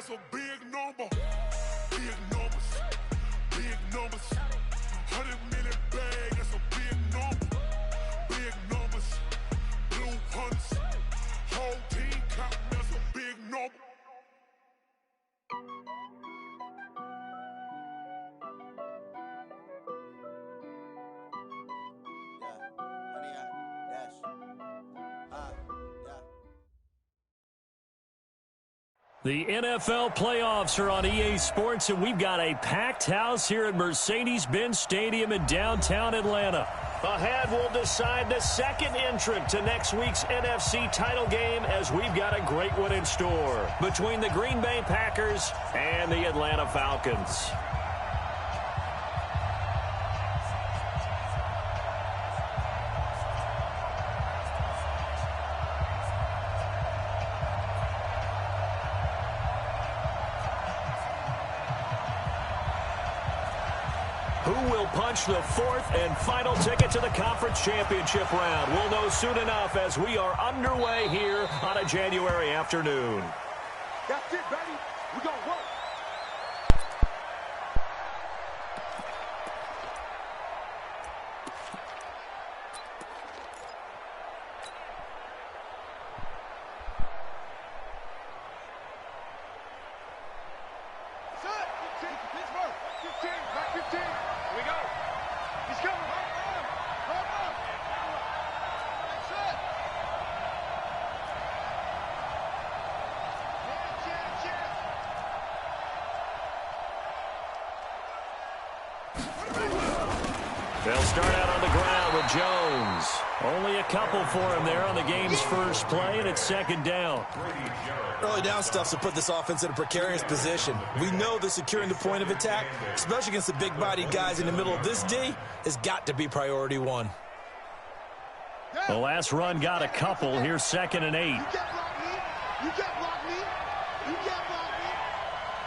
that's a big number. Big numbers, big numbers. 100 million bag, that's a big number. Big numbers, blue hunts. Whole team counting, that's a big number. The NFL playoffs are on EA Sports, and we've got a packed house here at Mercedes-Benz Stadium in downtown Atlanta. Ahead, we'll decide the second entrant to next week's NFC title game, as we've got a great one in store between the Green Bay Packers and the Atlanta Falcons. Who will punch the fourth and final ticket to the conference championship round? We'll know soon enough as we are underway here on a January afternoon. That's it, baby. We're going to work. They'll start out on the ground with Jones. Only a couple for him there on the game's first play, and it's second down. Early down stuff to put this offense in a precarious position. We know that securing the point of attack, especially against the big-bodied guys in the middle of this D, has got to be priority one. The last run got a couple. Here's 2nd and 8. You can't block me. You can't block me. You can't block me.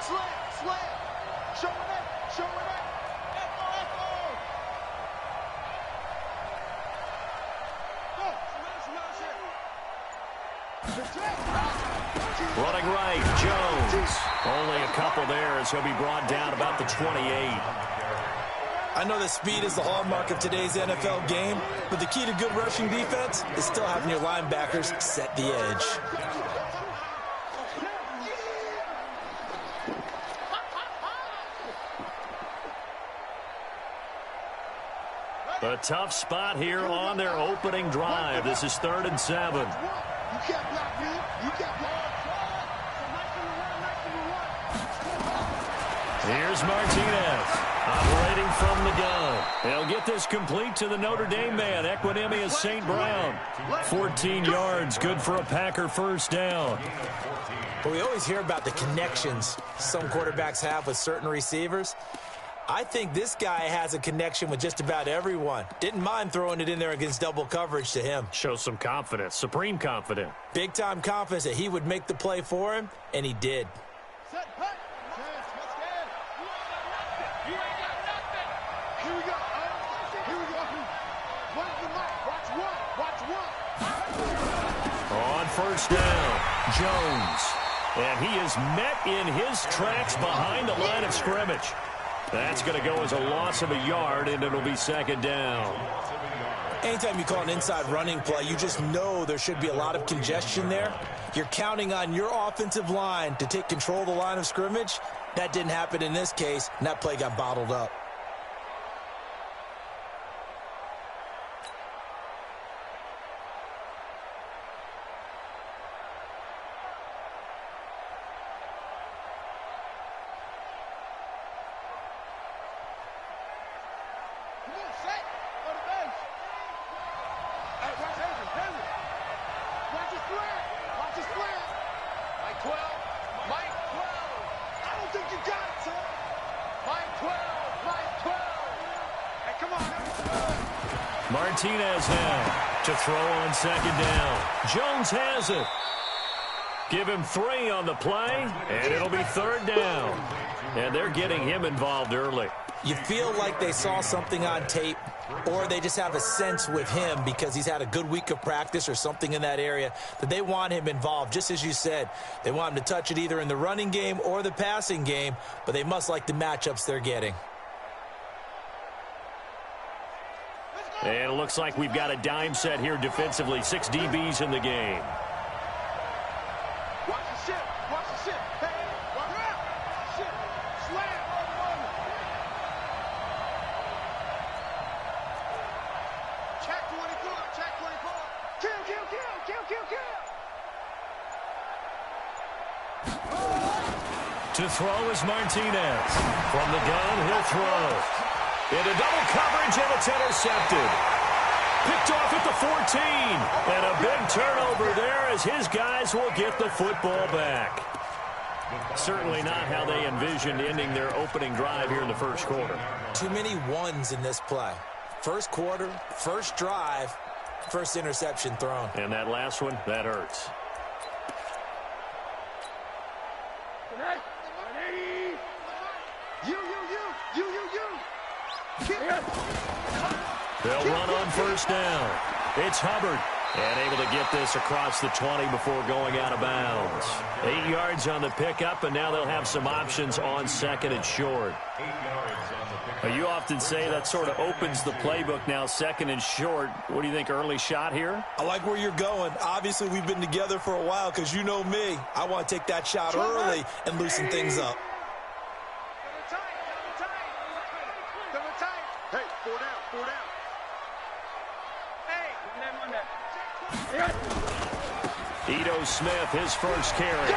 Slam. Show it up. Show it up. Running right, Jones. Only a couple there as he'll be brought down about the 28. I know that speed is the hallmark of today's NFL game, but the key to good rushing defense is still having your linebackers set the edge. A tough spot here on their opening drive. This is 3rd and 7. You can't block me. You can't block. Here's Martinez operating from the gun. He'll get this complete to the Notre Dame man, Equanimeous St. Brown. 14 yards, good for a Packer first down. But we always hear about the connections some quarterbacks have with certain receivers. I think this guy has a connection with just about everyone. Didn't mind throwing it in there against double coverage to him. Shows some confidence, supreme confidence. Big-time confidence that he would make the play for him, and he did. Set, put. You ain't got nothing. Here we go. Here we go. Watch the mic. Watch one. Watch one. On first down, Jones. And he is met in his tracks behind the line of scrimmage. That's going to go as a loss of a yard, and it'll be 2nd down. Anytime you call an inside running play, you just know there should be a lot of congestion there. You're counting on your offensive line to take control of the line of scrimmage. That didn't happen in this case, and that play got bottled up. Martinez now to throw on 2nd down. Jones has it. Give him 3 on the play, and it'll be 3rd down. And they're getting him involved early. You feel like they saw something on tape or they just have a sense with him because he's had a good week of practice or something in that area that they want him involved. Just as you said, they want him to touch it either in the running game or the passing game, but they must like the matchups they're getting. And it looks like we've got a dime set here defensively. 6 DBs in the game. Watch the shit. Watch the shit. Hey, watch out. Shit. Slam. Check 24. Check 24. Kill, kill, kill. Kill, kill, kill. To throw is Martinez. From the gun, he'll throw. Into double coverage, and it's intercepted. Picked off at the 14. And a big turnover there as his guys will get the football back. Certainly not how they envisioned ending their opening drive here in the first quarter. Too many ones in this play. First quarter, first drive, first interception thrown. And that last one, that hurts. They'll run on first down. It's Hubbard. And able to get this across the 20 before going out of bounds. 8 yards on the pickup, and now they'll have some options on second and short. You often say that sort of opens the playbook now, second and short. What do you think, early shot here? I like where you're going. Obviously, we've been together for a while because you know me. I want to take that shot early and loosen things up. Hey, 4 down, 4 down. Ito Smith, his first carry.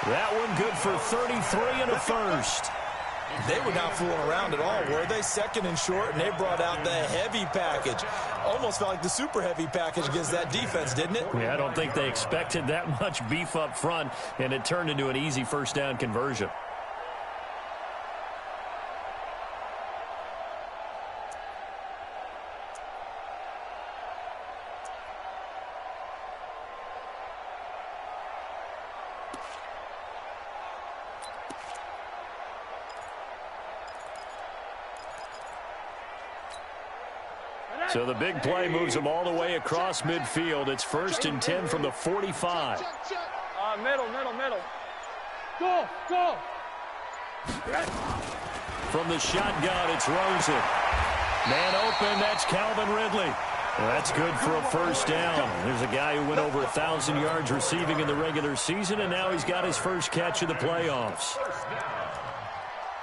That one good for 33 and a first. They were not fooling around at all, were they? Second and short, and they brought out the heavy package. Almost felt like the super heavy package against that defense, didn't it? Yeah, I don't think they expected that much beef up front, and it turned into an easy first down conversion. So the big play moves them all the way across midfield. It's 1st and 10 from the 45. Middle. Go. From the shotgun, it's Rosen. Man open, that's Calvin Ridley. That's good for a first down. There's a guy who went over 1,000 yards receiving in the regular season, and now he's got his first catch of the playoffs.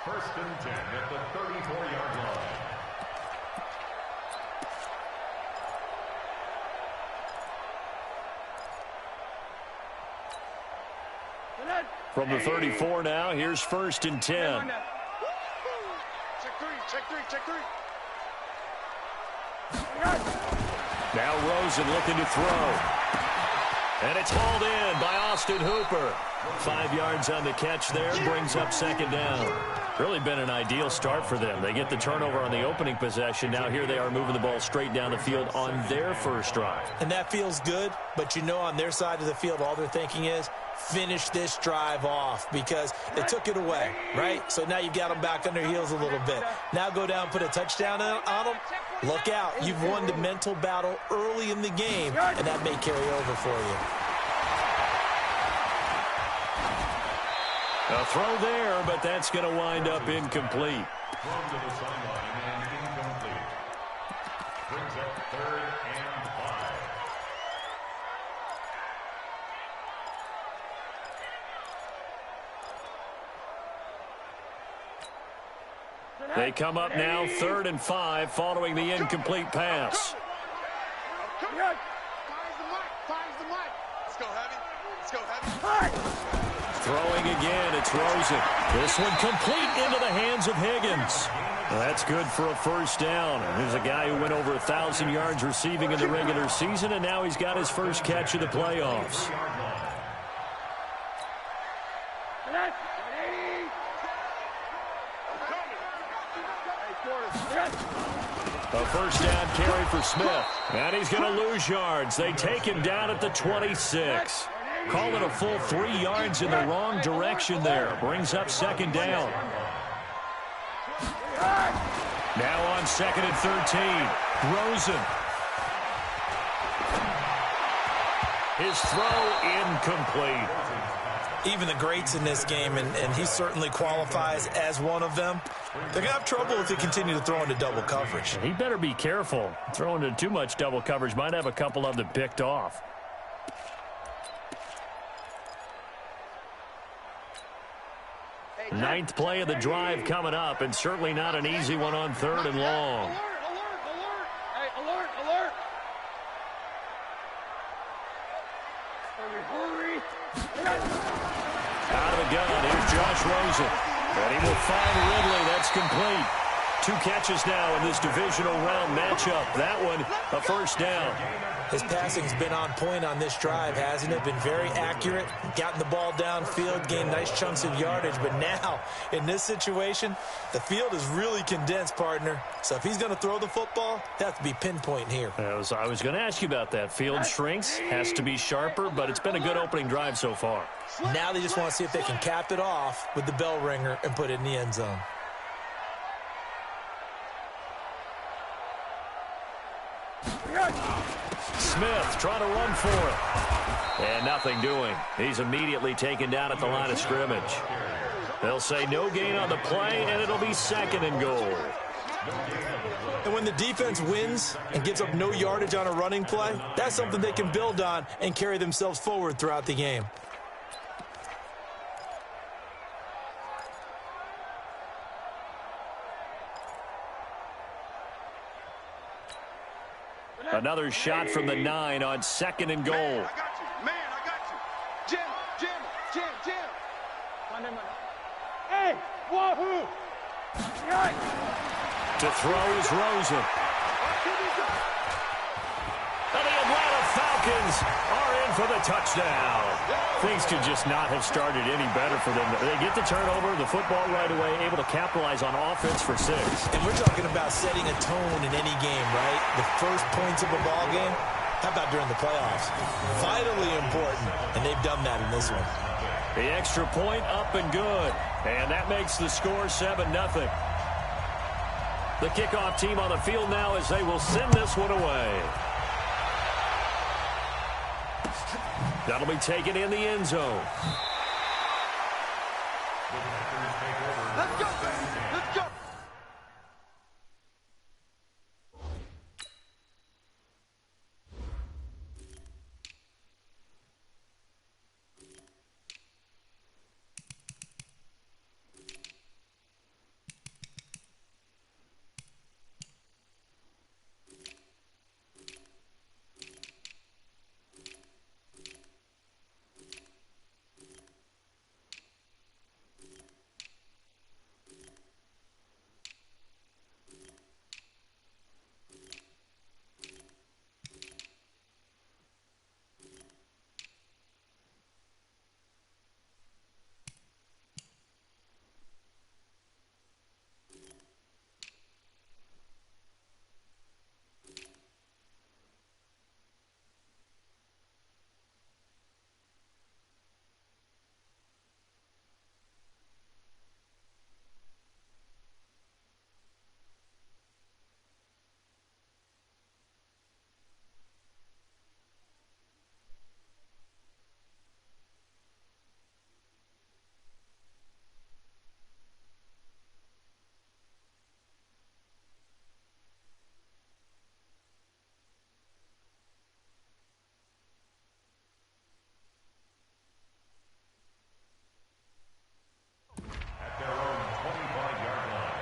1st and 10 at the 34-yard line. From the 34 now, here's 1st and 10. Check three. Now Rosen looking to throw. And it's hauled in by Austin Hooper. 5 yards on the catch there, brings up 2nd down. Really been an ideal start for them. They get the turnover on the opening possession. Now here they are moving the ball straight down the field on their first drive. And that feels good, but you know on their side of the field, all they're thinking is, finish this drive off because they took it away, right? So now you've got them back on their heels a little bit. Now go down, put a touchdown on them. Look out. You've won the mental battle early in the game, and that may carry over for you. A throw there, but that's going to wind up incomplete. Thrown to the sideline and incomplete. Brings up 3rd and 5. They come up now 3rd and 5 following the incomplete pass. Fires the mic. Let's go heavy. Throwing again, it's Rosen. This one complete into the hands of Higgins. That's good for a first down. There's a guy who went over 1,000 yards receiving in the regular season, and now he's got his first catch of the playoffs. A first down carry for Smith. And he's going to lose yards. They take him down at the 26. Call it a full 3 yards in the wrong direction there. Brings up 2nd down. Now on 2nd and 13. Rosen. His throw incomplete. Even the greats in this game, and he certainly qualifies as one of them, they're going to have trouble if they continue to throw into double coverage. He better be careful. Throwing into too much double coverage might have a couple of them picked off. Ninth play of the drive coming up, and certainly not an easy one on 3rd and long. Alert, alert, alert. Hey, alert, alert. Hurry, Out of the gun, here's Josh Rosen. And he will find Ridley. That's complete. 2 catches now in this divisional round matchup. That one, a first down. His passing's been on point on this drive, hasn't it? Been very accurate, gotten the ball downfield, gained nice chunks of yardage. But now, in this situation, the field is really condensed, partner. So if he's going to throw the football, they have to be pinpoint here. I was going to ask you about that. Field shrinks, has to be sharper, but it's been a good opening drive so far. Now they just want to see if they can cap it off with the bell ringer and put it in the end zone. Smith trying to run for it. And nothing doing. He's immediately taken down at the line of scrimmage. They'll say no gain on the play, and it'll be 2nd and goal. And when the defense wins and gives up no yardage on a running play, that's something they can build on and carry themselves forward throughout the game. Another shot from the 9 on 2nd and goal. Man, I got you. Man, I got you. Jim. Hey, wahoo! To throw is Rosen. And the Atlanta Falcons are in for the touchdown. Things could just not have started any better for them. They get the turnover, the football right away, able to capitalize on offense for 6. And we're talking about setting a tone in any game, right? The first points of a ball game. How about during the playoffs? Vitally important, and they've done that in this one. The extra point up and good. And that makes the score 7-0. The kickoff team on the field now as they will send this one away. That'll be taken in the end zone. Let's go, baby. Let's go. At their own 25-yard line.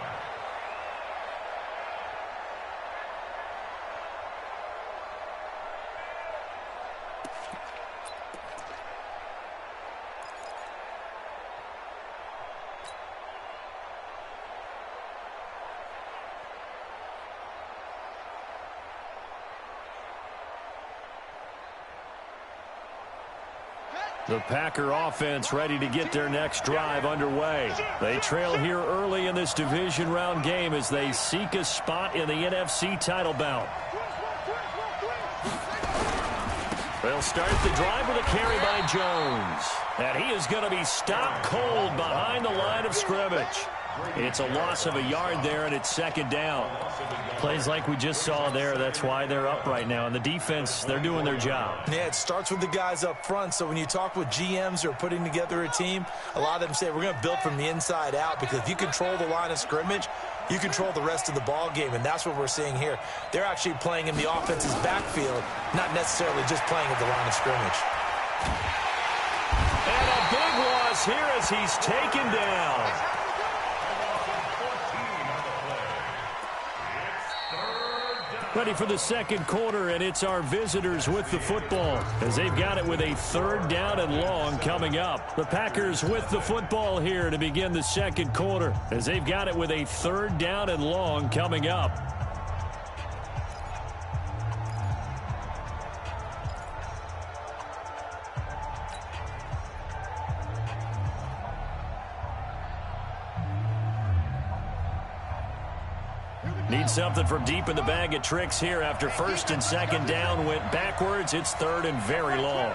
The Packer offense ready to get their next drive underway. They trail here early in this division round game as they seek a spot in the NFC title bout. They'll start the drive with a carry by Jones. And he is going to be stopped cold behind the line of scrimmage. It's a loss of a yard there, and it's second down. Plays like we just saw there. That's why they're up right now. And the defense, they're doing their job. Yeah, it starts with the guys up front. So when you talk with GMs who are putting together a team, a lot of them say we're going to build from the inside out, because if you control the line of scrimmage, you control the rest of the ball game, and that's what we're seeing here. They're actually playing in the offense's backfield, not necessarily just playing at the line of scrimmage. And a big loss here as he's taken down. Ready for the second quarter, and it's our visitors with the football as they've got it with a third down and long coming up. The Packers with the football here to begin the second quarter as they've got it with a third down and long coming up. Need something from deep in the bag of tricks here after first and second down went backwards. It's third and very long.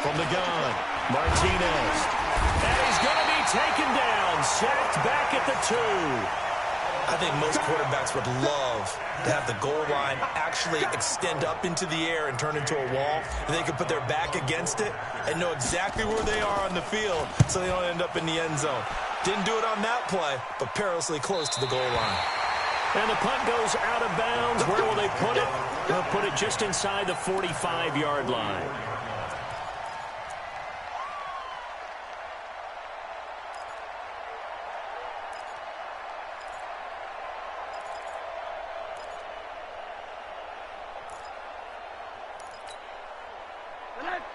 From the gun, Martinez. And he's going to be taken down, sacked back at the 2. I think most quarterbacks would love to have the goal line actually extend up into the air and turn into a wall, and they can put their back against it and know exactly where they are on the field so they don't end up in the end zone. Didn't do it on that play, but perilously close to the goal line. And the punt goes out of bounds. Where will they put it? They'll put it just inside the 45-yard line.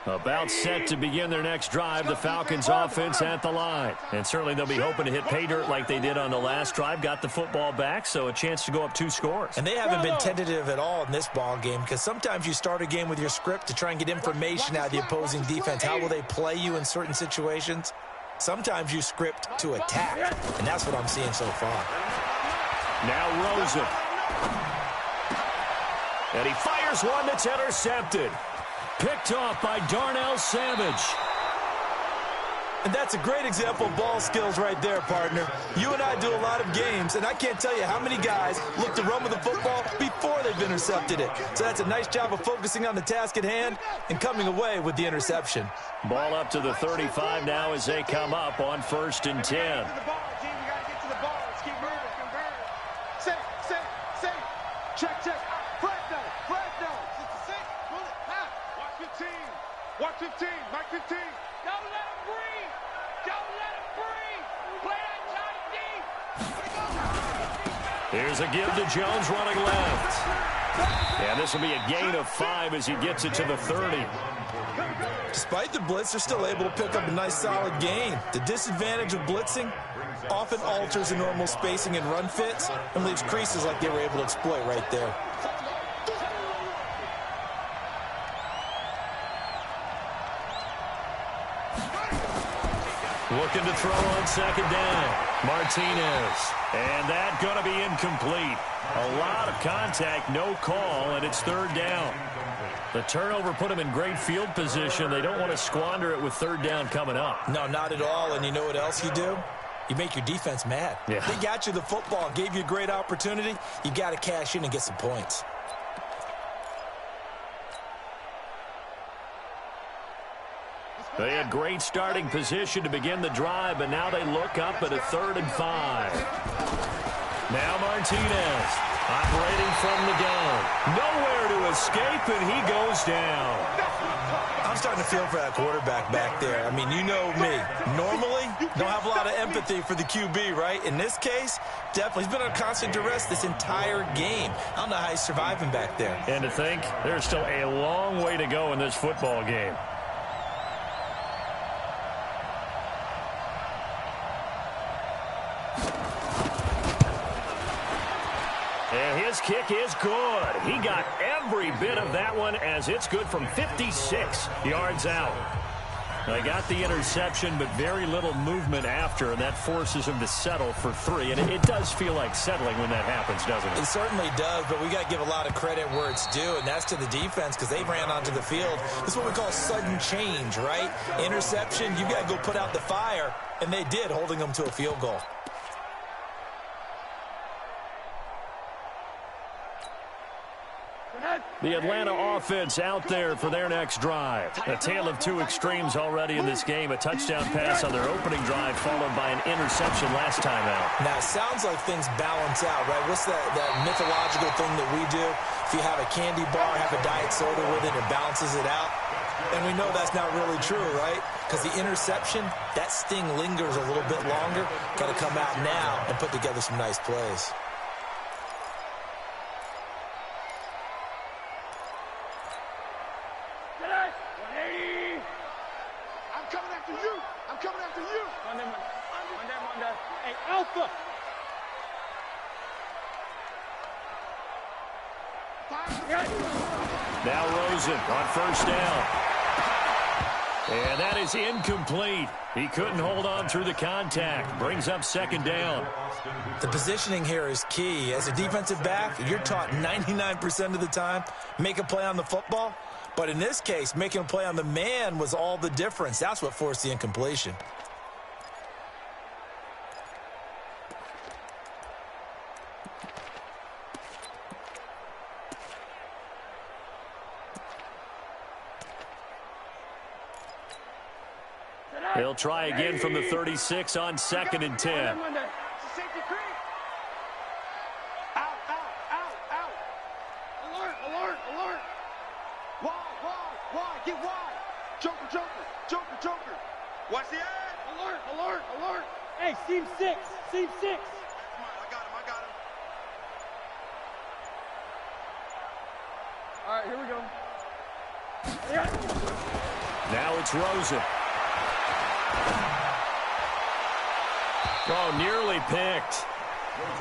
About set to begin their next drive, the Falcons offense at the line. And certainly they'll be hoping to hit pay dirt like they did on the last drive. Got the football back, so a chance to go up 2 scores. And they haven't been tentative at all in this ball game, because sometimes you start a game with your script to try and get information out of the opposing defense. How will they play you in certain situations? Sometimes you script to attack, and that's what I'm seeing so far. Now Rosen. And he fires one that's intercepted. Picked off by Darnell Savage. And that's a great example of ball skills right there, partner. You and I do a lot of games, and I can't tell you how many guys look to run with the football before they've intercepted it. So that's a nice job of focusing on the task at hand and coming away with the interception. Ball up to the 35 now as they come up on 1st and 10. Watch 15, Mike 15. Don't let him breathe. Don't let him breathe. Play that Johnny D. Here's a give to Jones running left. And this will be a gain of 5 as he gets it to the 30. Despite the blitz, they're still able to pick up a nice solid gain. The disadvantage of blitzing often alters the normal spacing and run fits and leaves creases like they were able to exploit right there. Looking to throw on second down. Martinez. And that going to be incomplete. A lot of contact, no call, and it's third down. The turnover put them in great field position. They don't want to squander it with third down coming up. No, not at all. And you know what else you do? You make your defense mad. Yeah. They got you the football, gave you a great opportunity. You got to cash in and get some points. They had great starting position to begin the drive, but now they look up at a 3rd and 5. Now Martinez operating from the gun. Nowhere to escape, and he goes down. I'm starting to feel for that quarterback back there. I mean, you know me. Normally, don't have a lot of empathy for the QB, right? In this case, definitely. He's been on constant duress this entire game. I don't know how he's surviving back there. And to think, there's still a long way to go in this football game. And his kick is good. He got every bit of that one as it's good from 56 yards out. They got the interception, but very little movement after, and that forces him to settle for 3. And it does feel like settling when that happens, doesn't it? It certainly does, but we got to give a lot of credit where it's due, and that's to the defense because they ran onto the field. This is what we call sudden change, right? Interception, you got to go put out the fire, and they did, holding them to a field goal. The Atlanta offense out there for their next drive. A tale of two extremes already in this game. A touchdown pass on their opening drive followed by an interception last time out. Now, it sounds like things balance out, right? What's that mythological thing that we do? If you have a candy bar, have a diet soda with it, it balances it out. And we know that's not really true, right? Because the interception, that sting lingers a little bit longer. Got to come out now and put together some nice plays. Now Rosen on first down. And that is incomplete. He couldn't hold on through the contact. Brings up second down. The positioning here is key. As a defensive back, you're taught 99% of the time, make a play on the football. But in this case, making a play on the man was all the difference. That's what forced the incompletion. They'll try again from the 36 on 2nd and 10. Out, out. Alert. Wide, get wide. Joker. Watch the ad. Alert. Hey, seam 6. Come on, I got him. All right, here we go. Now it's Rosen. Oh, nearly picked.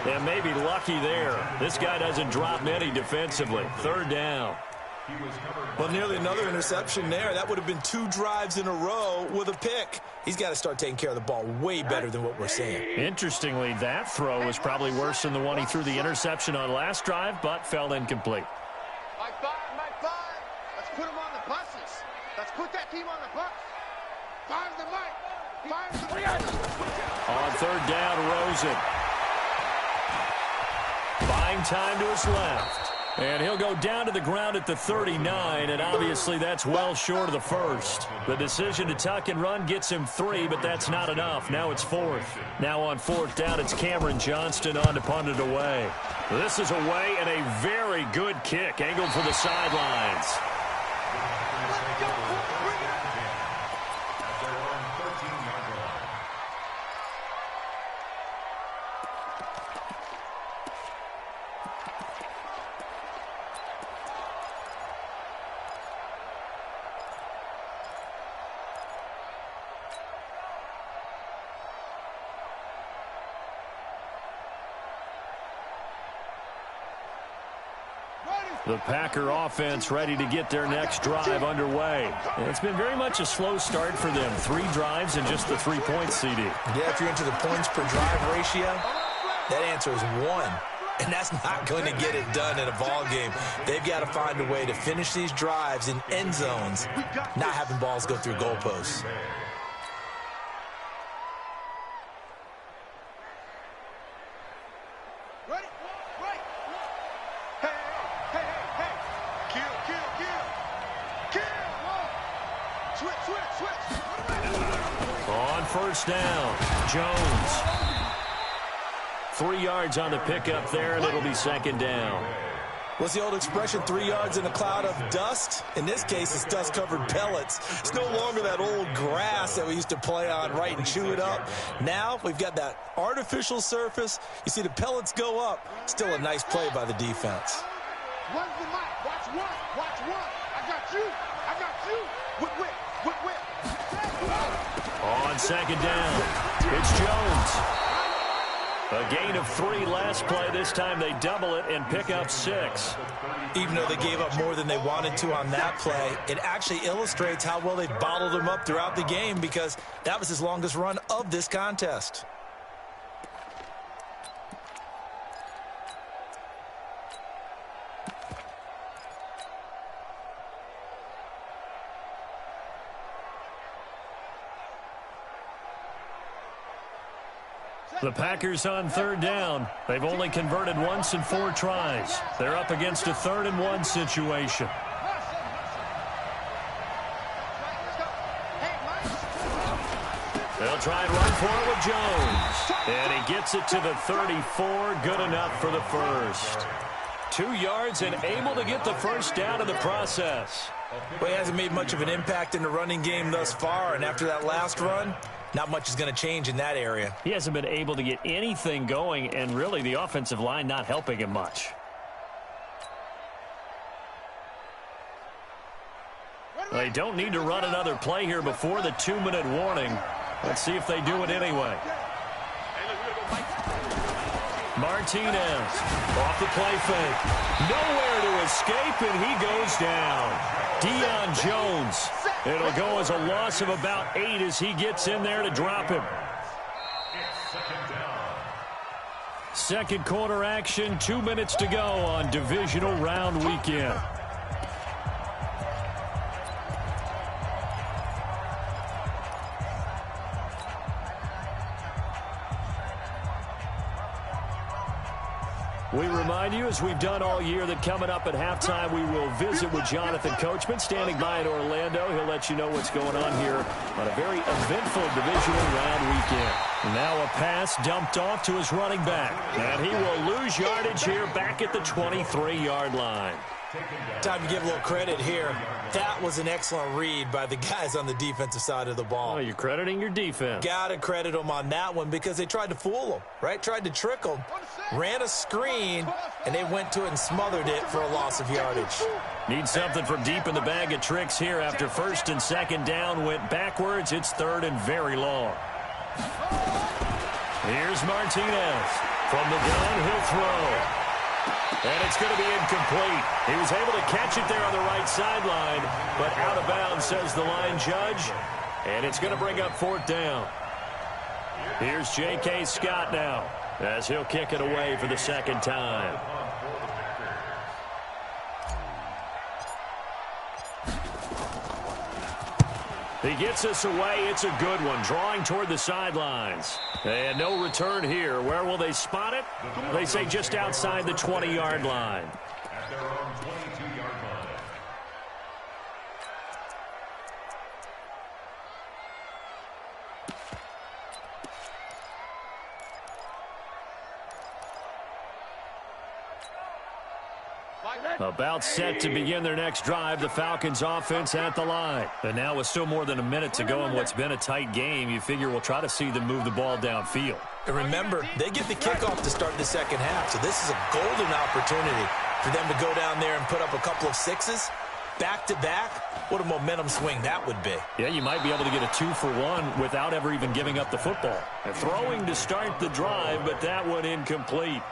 And maybe lucky there. This guy doesn't drop many defensively. 3rd down. Well, nearly another interception there. That would have been 2 drives in a row with a pick. He's got to start taking care of the ball way better than what we're seeing. Interestingly, that throw was probably worse than the one he threw the interception on last drive, but fell incomplete. Mike 5. Let's put him on the buses. Let's put that team on the bus. Fire's the mic. On 3rd down, Rosen. Buying time to his left. And he'll go down to the ground at the 39, and obviously that's well short of the first. The decision to tuck and run gets him 3, but that's not enough. Now it's 4th. Now on 4th down, it's Cameron Johnston on to punt it away. This is away and a very good kick, angled for the sidelines. The Packer offense ready to get their next drive underway. And it's been very much a slow start for them. 3 drives and just the 3 points, CD. Yeah, if you're into the points per drive ratio, that answer is 1. And that's not going to get it done in a ball game. They've got to find a way to finish these drives in end zones, not having balls go through goalposts. On first down, Jones. 3 yards on the pickup there, and it'll be 2nd down. What's the old expression, 3 yards in a cloud of dust? In this case, it's dust-covered pellets. It's no longer that old grass that we used to play on, right, and chew it up. Now we've got that artificial surface. You see the pellets go up. Still a nice play by the defense. Where's the mic? Watch one. I got you. Whip. On 2nd down, it's Jones. A gain of 3 last play. This time they double it and pick up 6. Even though they gave up more than they wanted to on that play, it actually illustrates how well they bottled him up throughout the game, because that was his longest run of this contest. The Packers on 3rd down. They've only converted once in 4 tries. They're up against a 3rd and 1 situation. They'll try and run for it with Jones. And he gets it to the 34. Good enough for the first. 2 yards and able to get the first down in the process. Well, he hasn't made much of an impact in the running game thus far, and after that last run, not much is going to change in that area. He hasn't been able to get anything going, and really the offensive line not helping him much. They don't need to run another play here before the 2-minute warning. Let's see if they do it anyway. Martinez off the play fake. Nowhere to escape, and he goes down. Deion Jones. It'll go as a loss of about 8 as he gets in there to drop him. Second quarter action, 2 minutes to go on divisional round weekend. We remind you, as we've done all year, that coming up at halftime, we will visit with Jonathan Coachman, standing by in Orlando. He'll let you know what's going on here on a very eventful divisional round weekend. Now a pass dumped off to his running back, and he will lose yardage here back at the 23-yard line. Time to give a little credit here. That was an excellent read by the guys on the defensive side of the ball. Oh, you're crediting your defense. Got to credit them on that one, because they tried to fool them, right? Tried to trick them, ran a screen, and they went to it and smothered it for a loss of yardage. Need something from deep in the bag of tricks here after 1st and 2nd down went backwards. It's 3rd and very long. Here's Martinez. From the gun, he'll throw. And it's going to be incomplete. He was able to catch it there on the right sideline, but out of bounds, says the line judge. And it's going to bring up 4th down. Here's J.K. Scott now, as he'll kick it away for the 2nd time. He gets us away. It's a good one, drawing toward the sidelines. And no return here. Where will they spot it? They say just outside the 20-yard line. At their own 22-yard line. About set to begin their next drive, the Falcons offense at the line. And now with still more than a minute to go in what's been a tight game, you figure we'll try to see them move the ball downfield. And remember, they get the kickoff to start the 2nd half, so this is a golden opportunity for them to go down there and put up a couple of 6s. Back-to-back, what a momentum swing that would be. Yeah, you might be able to get a 2-for-1 without ever even giving up the football. And throwing to start the drive, but that one incomplete.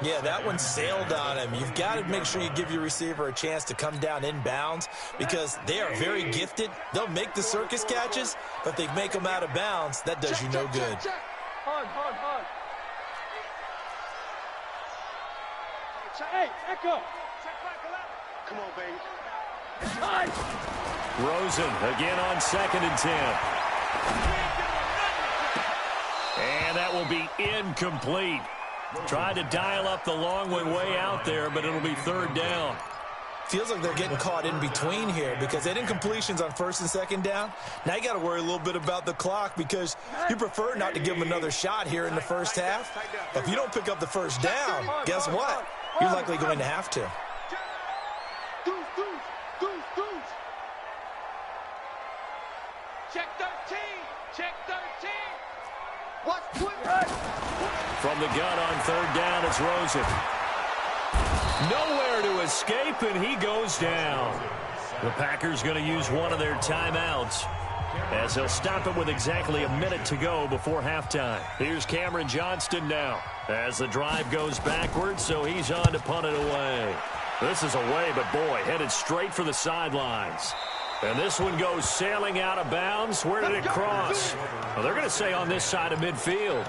Yeah, that one sailed on him. You've got to make sure you give your receiver a chance to come down inbounds, because they are very gifted. They'll make the circus catches, but if they make them out of bounds, that does you no good. Hard. Hey, Echo. Come on, baby. Rosen again on 2nd and 10. And that will be incomplete. Tried to dial up the long way out there, but it'll be 3rd down. Feels like they're getting caught in between here, because they had incompletions on 1st and 2nd down. Now you got to worry a little bit about the clock, because you prefer not to give them another shot here in the 1st half. But if you don't pick up the 1st down, guess what? You're likely going to have to. Check 13. Check 13. What's quick? From the gun on 3rd down, it's Rosen. Nowhere to escape, and he goes down. The Packers going to use one of their timeouts. as he'll stop it with exactly a minute to go before halftime. Here's Cameron Johnston now as the drive goes backwards, so he's on to punt it away. This is away, but boy, headed straight for the sidelines. And this one goes sailing out of bounds. Where did it cross? Well, they're going to say on this side of midfield.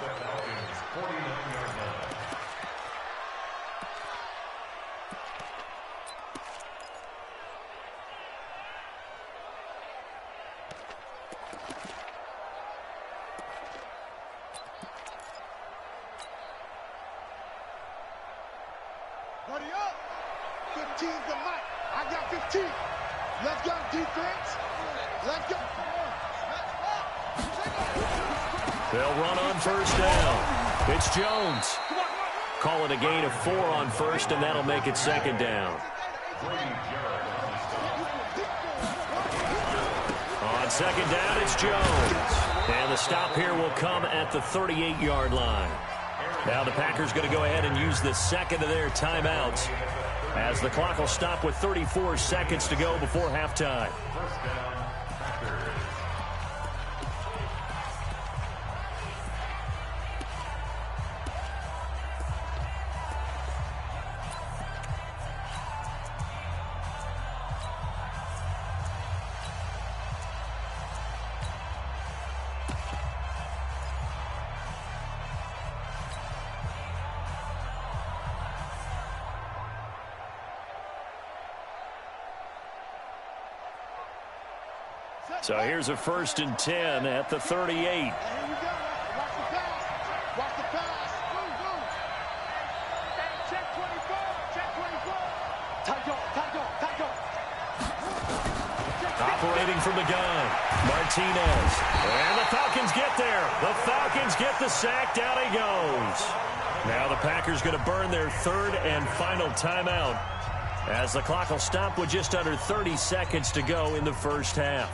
Buddy up. 15's the mic. I got 15. Let's go, defense. Let's go. They'll run on first down. It's Jones. Call it a gain of 4 on first, and that'll make it second down. On second down, it's Jones. And the stop here will come at the 38-yard line. Now the Packers going to go ahead and use the second of their timeouts, as the clock will stop with 34 seconds to go before halftime. First down, Packers. So here's a 1st and 10 at the 38. Here we go. Watch the pass. Watch the pass. Move, move. Check 24. Check 24. Tight up, tight up, tight up. Operating from the gun, Martinez. And the Falcons get there. The Falcons get the sack. Down he goes. Now the Packers going to burn their 3rd and final timeout, as the clock will stop with just under 30 seconds to go in the first half.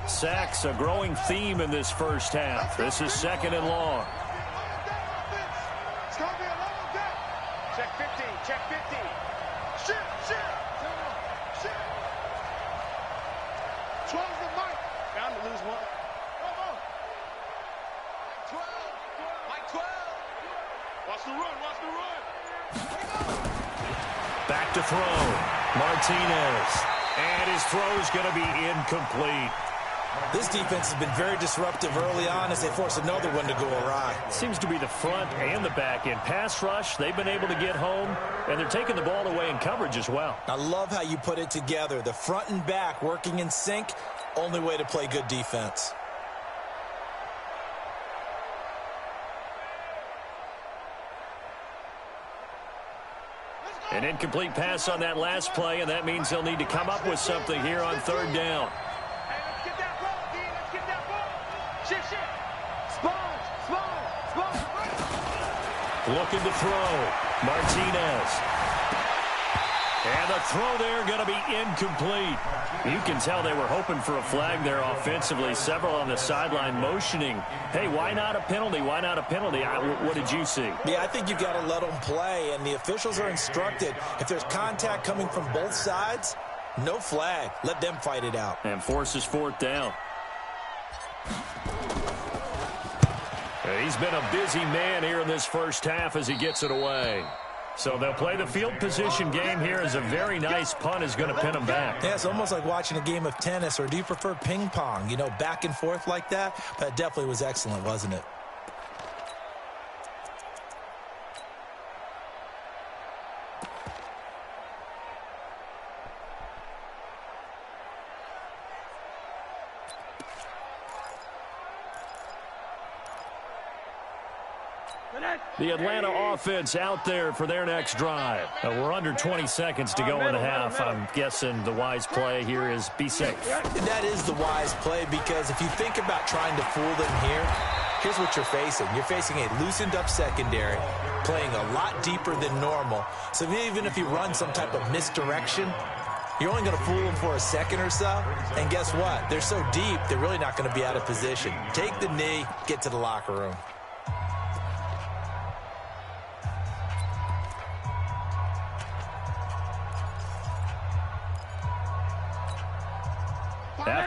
Sacks, a growing theme in this first half. This is 2nd and long. It's going to be a long day. Check 15. Check 15. Shift, shift. Shift. 12's the mic. Bound to lose one. Come on. Mike 12. Mike 12. Watch the run. Watch the run. Back to throw. Martinez. And his throw is going to be incomplete. This defense has been very disruptive early on as they force another one to go awry. Seems to be the front and the back end. Pass rush, they've been able to get home, and they're taking the ball away in coverage as well. I love how you put it together. The front and back working in sync, only way to play good defense. An incomplete pass on that last play, and that means they'll need to come up with something here on 3rd down. Hey, let's get that ball, D. Let's get that ball. Shift, shift. Sponge, sponge, sponge. Looking to throw. Martinez. And the throw there going to be incomplete. You can tell they were hoping for a flag there offensively. Several on the sideline motioning, hey, why not a penalty? Why not a penalty? What did you see? Yeah, I think you've got to let them play, and the officials are instructed, if there's contact coming from both sides, no flag. Let them fight it out. And forces 4th down. He's been a busy man here in this first half as he gets it away. So they'll play the field position game here, as a very nice punt is going to pin them back. Yeah, it's almost like watching a game of tennis, or do you prefer ping pong? You know, back and forth like that? That definitely was excellent, wasn't it? The Atlanta offense out there for their next drive. We're under 20 seconds to go in the half. I'm guessing the wise play here is be safe. That is the wise play, because if you think about trying to fool them here, here's what you're facing. You're facing a loosened up secondary, playing a lot deeper than normal. So even if you run some type of misdirection, you're only going to fool them for a second or so. And guess what? They're so deep, they're really not going to be out of position. Take the knee, get to the locker room.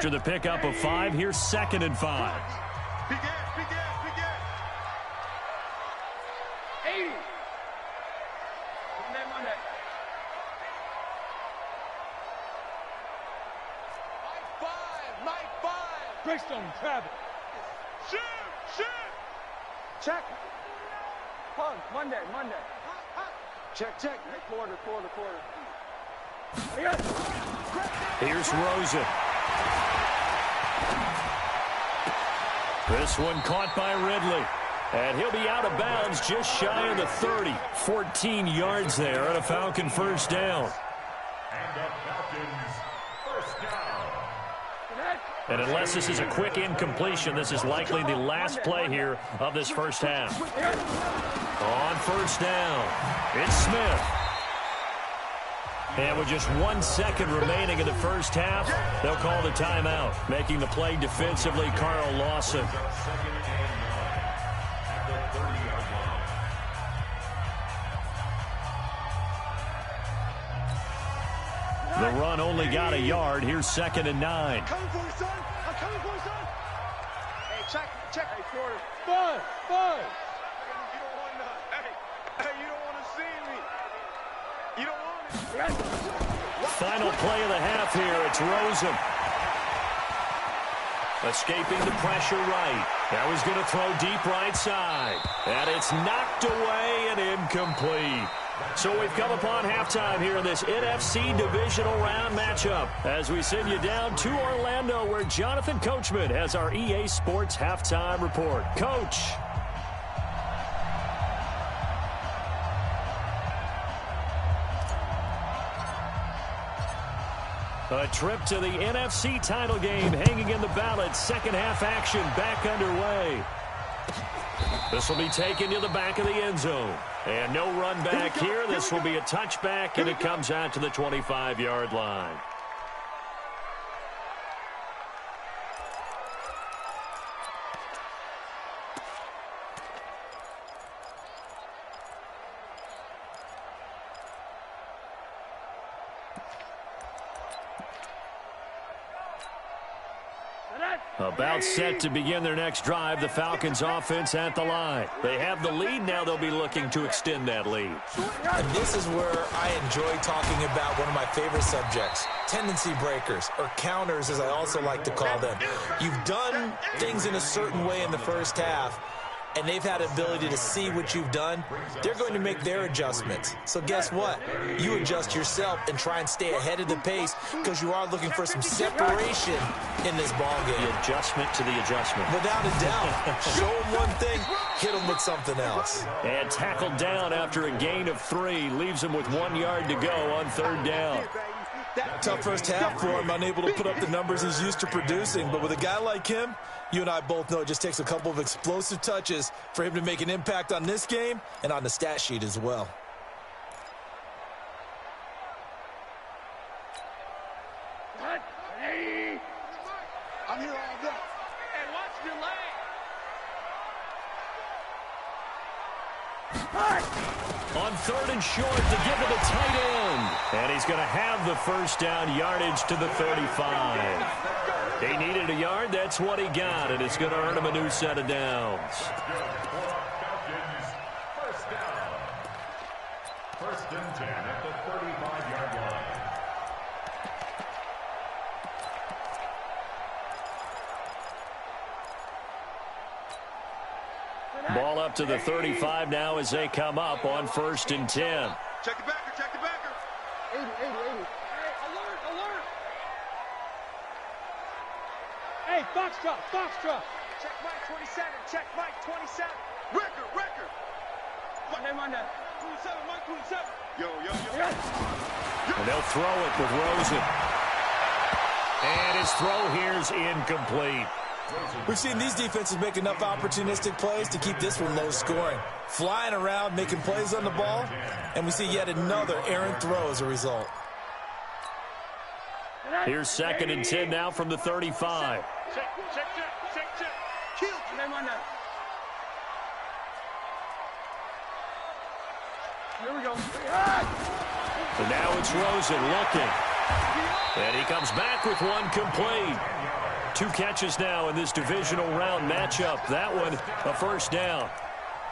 After the pickup of 5, here's 2nd and 5. Big ass, big ass, big ass. 80. Monday. Mike 5. Greystone, Travis. Shoot. Check. Punk, Monday. Check. Quarter. Here's Rosen. This one caught by Ridley. And he'll be out of bounds just shy of the 30. 14 yards there and a Falcon first down. And the Falcons first down. And unless this is a quick incompletion, this is likely the last play here of this first half. On first down, it's Smith. And with just 1 second remaining in the first half, they'll call the timeout. Making the play defensively, Carl Lawson. Second and 9 at the 30-yard line. The run only got a yard. Here's 2nd and 9. I'm coming for you, son. Hey, check. Hey, quarter. Buzz. You don't want none. Hey, you don't want to see me. You don't want it. Final play of the half here. It's Rosen. Escaping the pressure right. Now he's going to throw deep right side. And it's knocked away and incomplete. So we've come upon halftime here in this NFC divisional round matchup as we send you down to Orlando where Jonathan Coachman has our EA Sports halftime report. Coach. A trip to the NFC title game hanging in the balance. Second half action back underway. This will be taken to the back of the end zone. And no run back here. This will be a touchback, and it comes out to the 25-yard line. About set to begin their next drive. The Falcons offense at the line. They have the lead. Now they'll be looking to extend that lead. And this is where I enjoy talking about one of my favorite subjects, tendency breakers, or counters as I also like to call them. You've done things in a certain way in the first half, and they've had the ability to see what you've done. They're going to make their adjustments. So guess what? You adjust yourself and try and stay ahead of the pace because you are looking for some separation in this ball game. The adjustment to the adjustment. Without a doubt. Show them one thing, hit them with something else. And tackled down after a gain of 3. Leaves him with 1 yard to go on 3rd down. Tough first half for him, unable to put up the numbers he's used to producing. But with a guy like him, you and I both know it just takes a couple of explosive touches for him to make an impact on this game and on the stat sheet as well. I'm here all day. Hey, watch your leg. On 3rd and short to give it a tight end. And he's going to have the first down yardage to the 35. He needed a yard. That's what he got. And it's going to earn him a new set of downs. First down. 1st and 10 at the 35-yard line. Ball up to the 35 now as they come up on 1st and 10. Check the backer, check the backer. 80. Hey, alert. Hey, Foxtrot. Check Mike 27. Record. Monday. 27, Mike 27. Yo. And they'll throw it with Rosen. And his throw here's incomplete. We've seen these defenses make enough opportunistic plays to keep this one low scoring. Flying around, making plays on the ball, and we see yet another errant throw as a result. Here's 2nd and 10 now from the 35. Check. Kill. Here we go. And now it's Rosen looking. And he comes back with one complete. 2 catches now in this divisional round matchup. That one, a first down.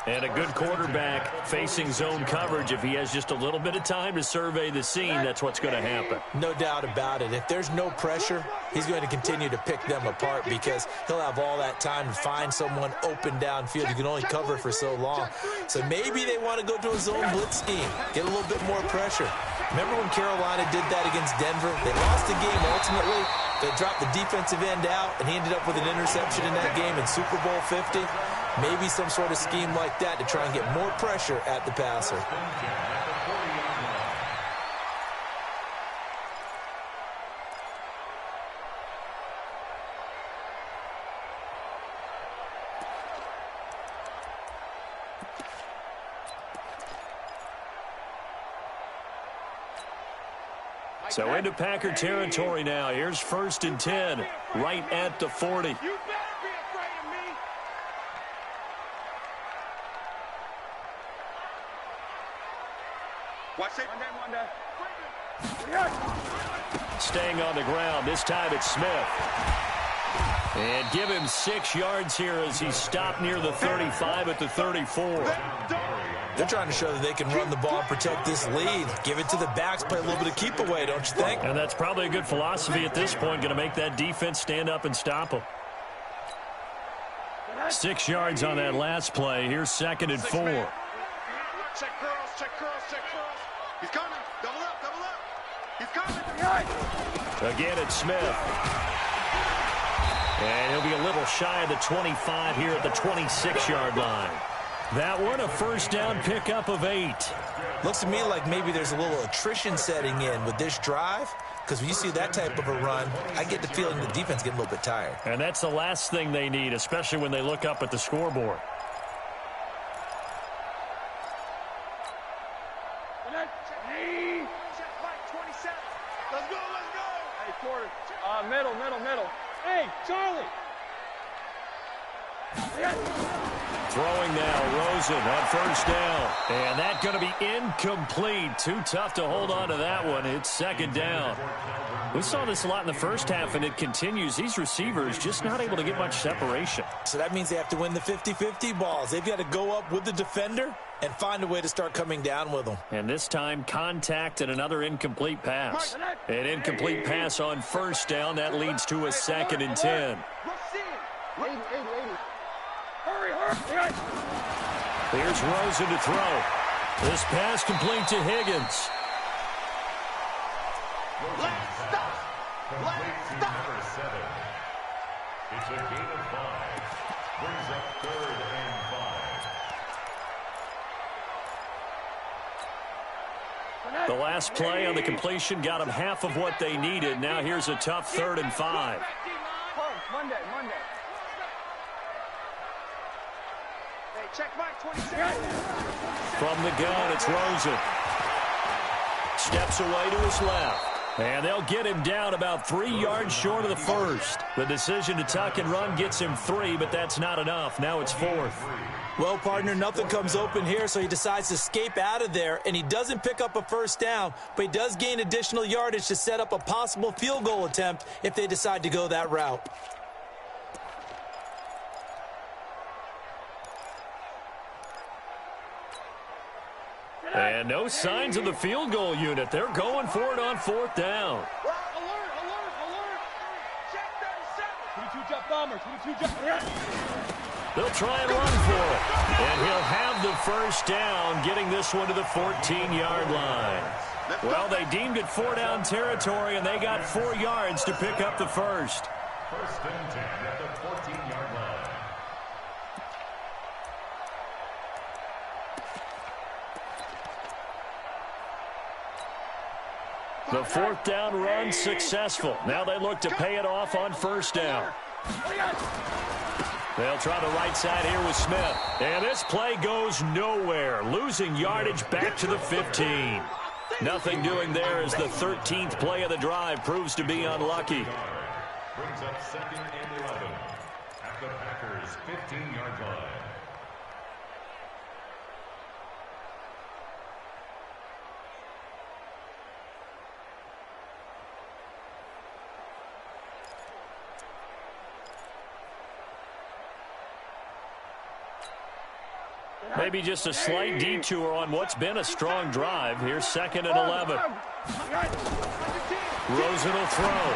And a good quarterback facing zone coverage. If he has just a little bit of time to survey the scene, that's what's going to happen. No doubt about it. If there's no pressure, he's going to continue to pick them apart because he'll have all that time to find someone open downfield. You can only cover for so long. So maybe they want to go to a zone blitz scheme, get a little bit more pressure. Remember when Carolina did that against Denver? They lost the game ultimately. They dropped the defensive end out, and he ended up with an interception in that game in Super Bowl 50. Maybe some sort of scheme like that to try and get more pressure at the passer. So into Packer territory now. Here's 1st and 10, right at the 40. You better be afraid of me. Watch it. Staying on the ground. This time it's Smith. And give him 6 yards here as he stopped near the 35 at the 34. They're trying to show that they can run the ball and protect this lead. Give it to the backs, play a little bit of keep away, don't you think? And that's probably a good philosophy at this point, going to make that defense stand up and stop them. 6 yards on that last play. Here's 2nd and 4. Check curls, check curls, check curls. He's coming. Double up, double up. He's coming. Again, it's Smith. And he'll be a little shy of the 25 here at the 26-yard line. That one, a first down pickup of 8. Looks to me like maybe there's a little attrition setting in with this drive, because when you see that type of a run, I get the feeling the defense getting a little bit tired. And that's the last thing they need, especially when they look up at the scoreboard. Let's go, let's go. Hey, quarter. Middle. Hey, Charlie. Throwing now, Rosen on first down. And that's going to be incomplete. Too tough to hold on to that one. It's 2nd down. We saw this a lot in the first half, and it continues. These receivers just not able to get much separation. So that means they have to win the 50-50 balls. They've got to go up with the defender and find a way to start coming down with them. And this time, contact and another incomplete pass. An incomplete pass on first down. That leads to a 2nd and 10. Here's Rosen to throw. This pass complete to Higgins. Number 7. It's a gain of 5. Brings up 3rd and 5. The last play on the completion got them half of what they needed. Now here's a tough 3rd and 5. Monday. Hey, check Mike 26. From the gun, it's Rosen. Steps away to his left. And they'll get him down about 3 yards short of the first. The decision to tuck and run gets him 3, but that's not enough. Now it's 4th. Well, partner, nothing comes open here, so he decides to escape out of there, and he doesn't pick up a first down, but he does gain additional yardage to set up a possible field goal attempt if they decide to go that route. And no signs of the field goal unit. They're going for it on 4th down. Alert. Check 37. 22 jump bomber, 22 jump. They'll try and run for it. And he'll have the first down, getting this one to the 14-yard line. Well, they deemed it 4-down territory, and they got 4 yards to pick up the first. 1st and 10 at the 14-yard line. The 4th down run successful. Now they look to pay it off on first down. They'll try the right side here with Smith. And this play goes nowhere. Losing yardage back to the 15. Nothing doing there as the 13th play of the drive proves to be unlucky. Brings up 2nd and 11 at the Packers' 15-yard line. Maybe just a slight detour on what's been a strong drive. Here's 2nd and 11. Rosen will throw.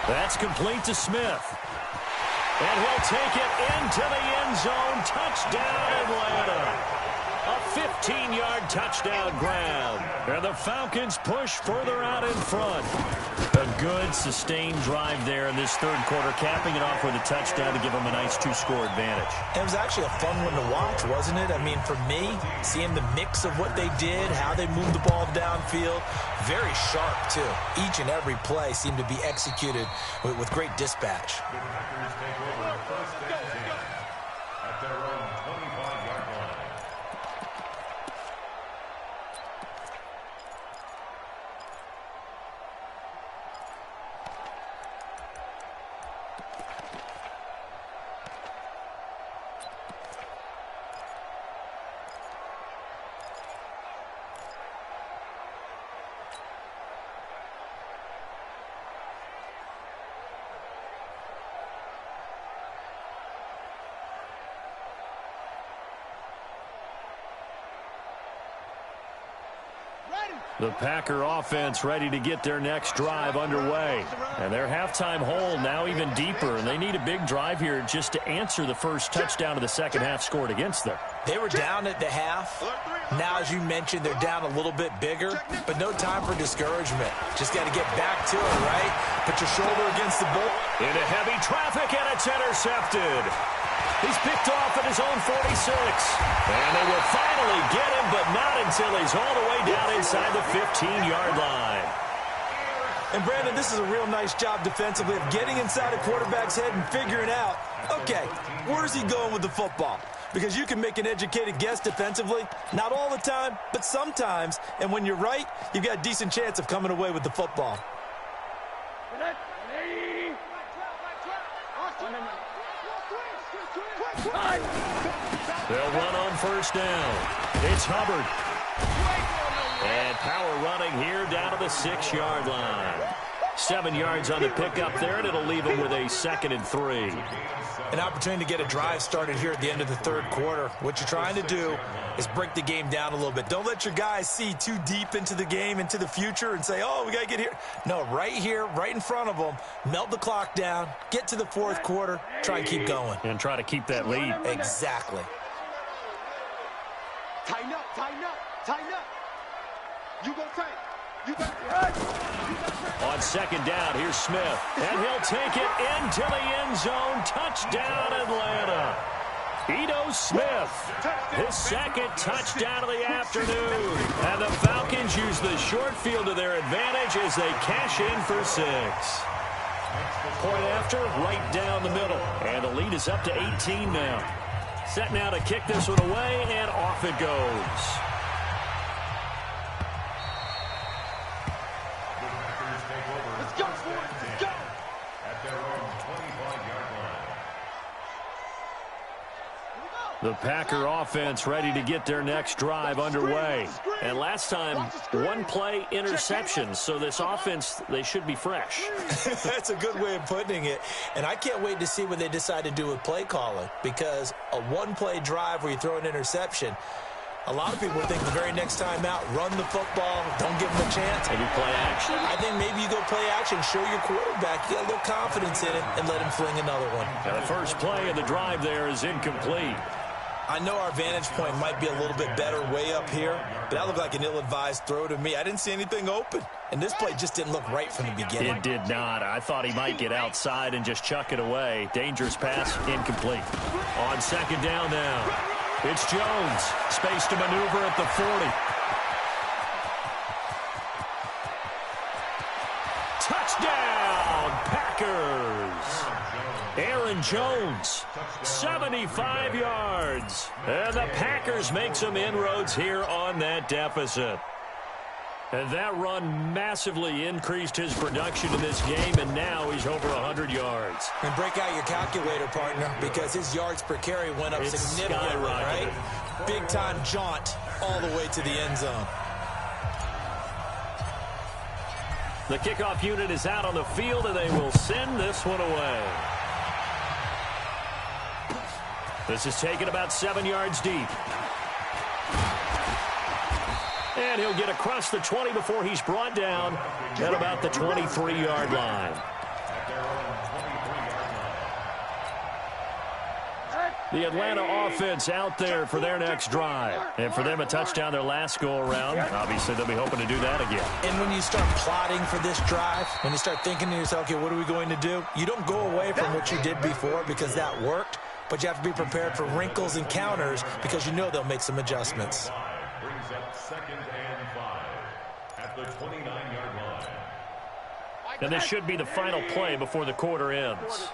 That's complete to Smith. And he'll take it into the end zone. Touchdown, Atlanta. A 15-yard touchdown grab. And the Falcons push further out in front. A good, sustained drive there in this third quarter, capping it off with a touchdown to give them a nice 2-score advantage. It was actually a fun one to watch, wasn't it? I mean, for me, seeing the mix of what they did, how they moved the ball downfield, very sharp, too. Each and every play seemed to be executed with great dispatch. The Packers take over 1st and 10 at their own 25-yard line. The Packer offense ready to get their next drive underway. And their halftime hole now even deeper. And they need a big drive here just to answer the first touchdown of the second half scored against them. They were down at the half. Now, as you mentioned, they're down a little bit bigger, but no time for discouragement. Just got to get back to it, right? Put your shoulder against the bull. Into heavy traffic, and it's intercepted. He's picked off at his own 46. And they will finally get him, but not until he's all the way down inside the 15-yard line. And, Brandon, this is a real nice job defensively of getting inside a quarterback's head and figuring out, okay, where's he going with the football? Because you can make an educated guess defensively. Not all the time, but sometimes. And when you're right, you've got a decent chance of coming away with the football. They'll run on first down. It's Hubbard. And power running here down to the 6-yard line. 7 yards on the pickup there, and it'll leave them with a 2nd and 3. An opportunity to get a drive started here at the end of the third quarter. What you're trying to do is break the game down a little bit. Don't let your guys see too deep into the game, into the future, and say, oh, we got to get here. No, right here, right in front of them, melt the clock down, get to the fourth quarter, try and keep going. And try to keep that lead. Exactly. Tighten up, tighten up, tighten up. You go tight. You got it. On second down, here's Smith. And he'll take it into the end zone. Touchdown, Atlanta. Ito Smith, his second touchdown of the afternoon. And the Falcons use the short field to their advantage as they cash in for 6. Point after, right down the middle. And the lead is up to 18 now. Set now to kick this one away, and off it goes. The Packer offense ready to get their next drive underway. And last time, 1-play interception. So this offense, they should be fresh. That's a good way of putting it. And I can't wait to see what they decide to do with play calling. Because a 1-play drive where you throw an interception, a lot of people think the very next time out, run the football, don't give them a chance. Maybe play action. I think maybe you go play action, show your quarterback, get a little confidence in it, and let him fling another one. Now the first play of the drive there is incomplete. I know our vantage point might be a little bit better way up here, but that looked like an ill-advised throw to me. I didn't see anything open, and this play just didn't look right from the beginning. It did not. I thought he might get outside and just chuck it away. Dangerous pass, incomplete. On second down now, it's Jones. Space to maneuver at the 40. Touchdown, Packers! Aaron Jones, 75 yards. And the Packers make some inroads here on that deficit. And that run massively increased his production in this game, and now he's over 100 yards. And break out your calculator, partner, because his yards per carry went up significantly, right? Big-time jaunt all the way to the end zone. The kickoff unit is out on the field, and they will send this one away. This is taken about 7 yards deep. And he'll get across the 20 before he's brought down at about the 23-yard line. The Atlanta offense out there for their next drive. And for them, a touchdown their last go-around. Obviously, they'll be hoping to do that again. And when you start plotting for this drive, when you start thinking to yourself, okay, what are we going to do? You don't go away from what you did before because that worked, but you have to be prepared for wrinkles and counters because you know they'll make some adjustments. Brings up 2nd and 5 at the 29-yard line. And this should be the final play before the quarter ends.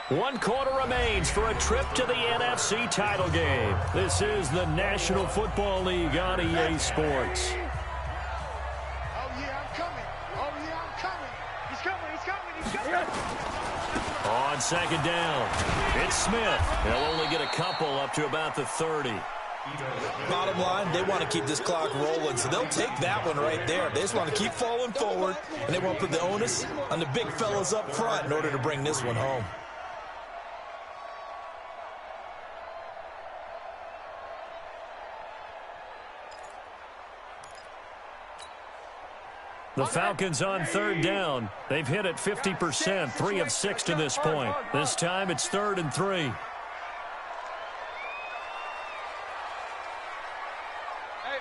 One quarter remains for a trip to the NFC title game. This is the National Football League on EA Sports. Oh, yeah, I'm coming. Oh, yeah, I'm coming. He's coming, he's coming, he's coming. On 2nd down, it's Smith. He'll only get a couple up to about the 30. Bottom line, they want to keep this clock rolling, so they'll take that one right there. They just want to keep falling forward, and they want to put the onus on the big fellas up front in order to bring this one home. The Falcons on 3rd down. They've hit it 50%, 3 of 6 to this point. This time it's 3rd and 3. Hey,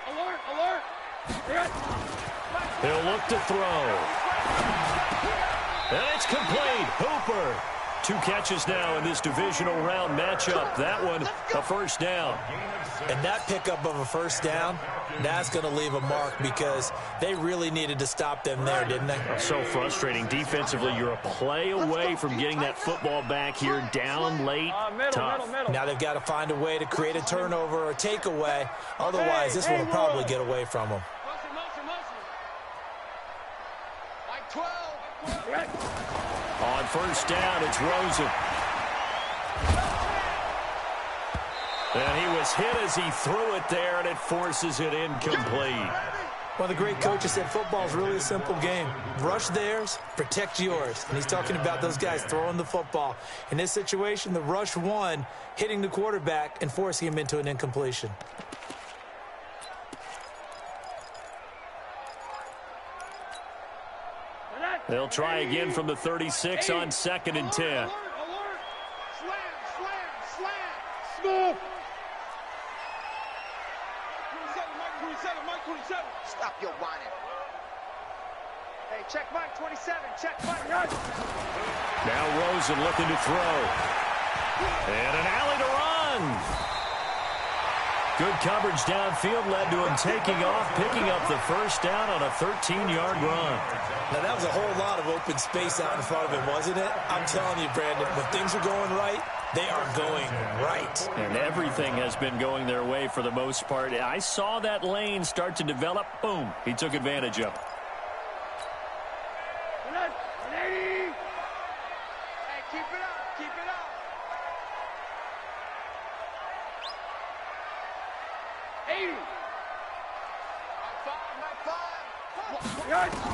alert, alert. He'll look to throw. And it's complete. Hooper. 2 catches now in this divisional round matchup. That one, a first down. And that pickup of a first down, that's going to leave a mark because they really needed to stop them there, didn't they? So frustrating. Defensively, you're a play away from getting that football back here down late. Tough. Now they've got to find a way to create a turnover or a takeaway. Otherwise, this one will probably get away from them. Like 12. On first down, it's Rosen. And he was hit as he threw it there, and it forces it incomplete. Well, the great coaches said football is really a simple game. Rush theirs, protect yours. And he's talking about those guys throwing the football. In this situation, the rush won, hitting the quarterback and forcing him into an incompletion. They'll try again from the 36 on 2nd and 10. Alert, alert. Slam, slam, slam. Smooth. Mike 27. Stop your whining. Hey, check Mike 27. Check Mike. Now Rosen looking to throw. And an alley to run. Good coverage downfield led to him taking off, picking up the first down on a 13-yard run. Now, that was a whole lot of open space out in front of him, wasn't it? I'm telling you, Brandon, when things are going right, they are going right. And everything has been going their way for the most part. I saw that lane start to develop. Boom. He took advantage of it. 180. Hey, keep it up. Keep it up. 80. Mike 5.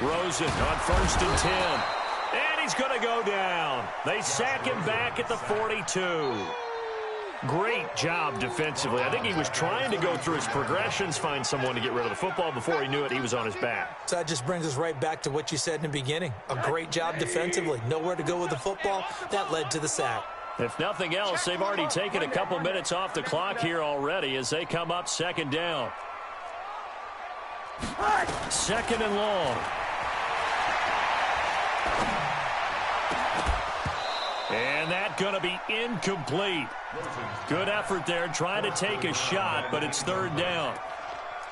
Rosen on 1st and 10. And he's going to go down. They sack him back at the 42. Great job defensively. I think he was trying to go through his progressions, find someone to get rid of the football. Before he knew it, he was on his back. So that just brings us right back to what you said in the beginning. A great job defensively. Nowhere to go with the football. That led to the sack. If nothing else, they've already taken a couple minutes off the clock here already as they come up 2nd down. 2nd and long. And that's going to be incomplete. Good effort there, trying to take a shot, but it's 3rd down.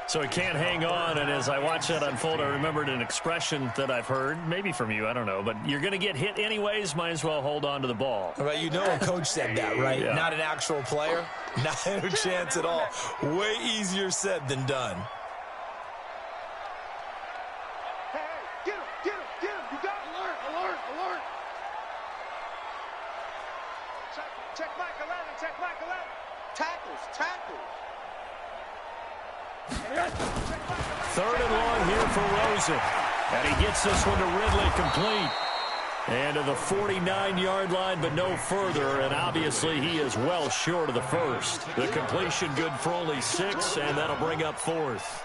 So he can't hang on, and as I watch that unfold, I remembered an expression that I've heard, maybe from you, I don't know, but you're going to get hit anyways, might as well hold on to the ball. All right, you know a coach said that, right? Yeah. Not an actual player. Not a chance at all. Way easier said than done. Hey, get him, get him, get him. You got alert, alert, alert. Check Mike 11, check Mike 11. Tackles, tackles. 3rd and long here for Rosen. And he gets this one to Ridley complete. And to the 49-yard line, but no further, and obviously he is well short of the first. The completion good for only 6, and that'll bring up 4th.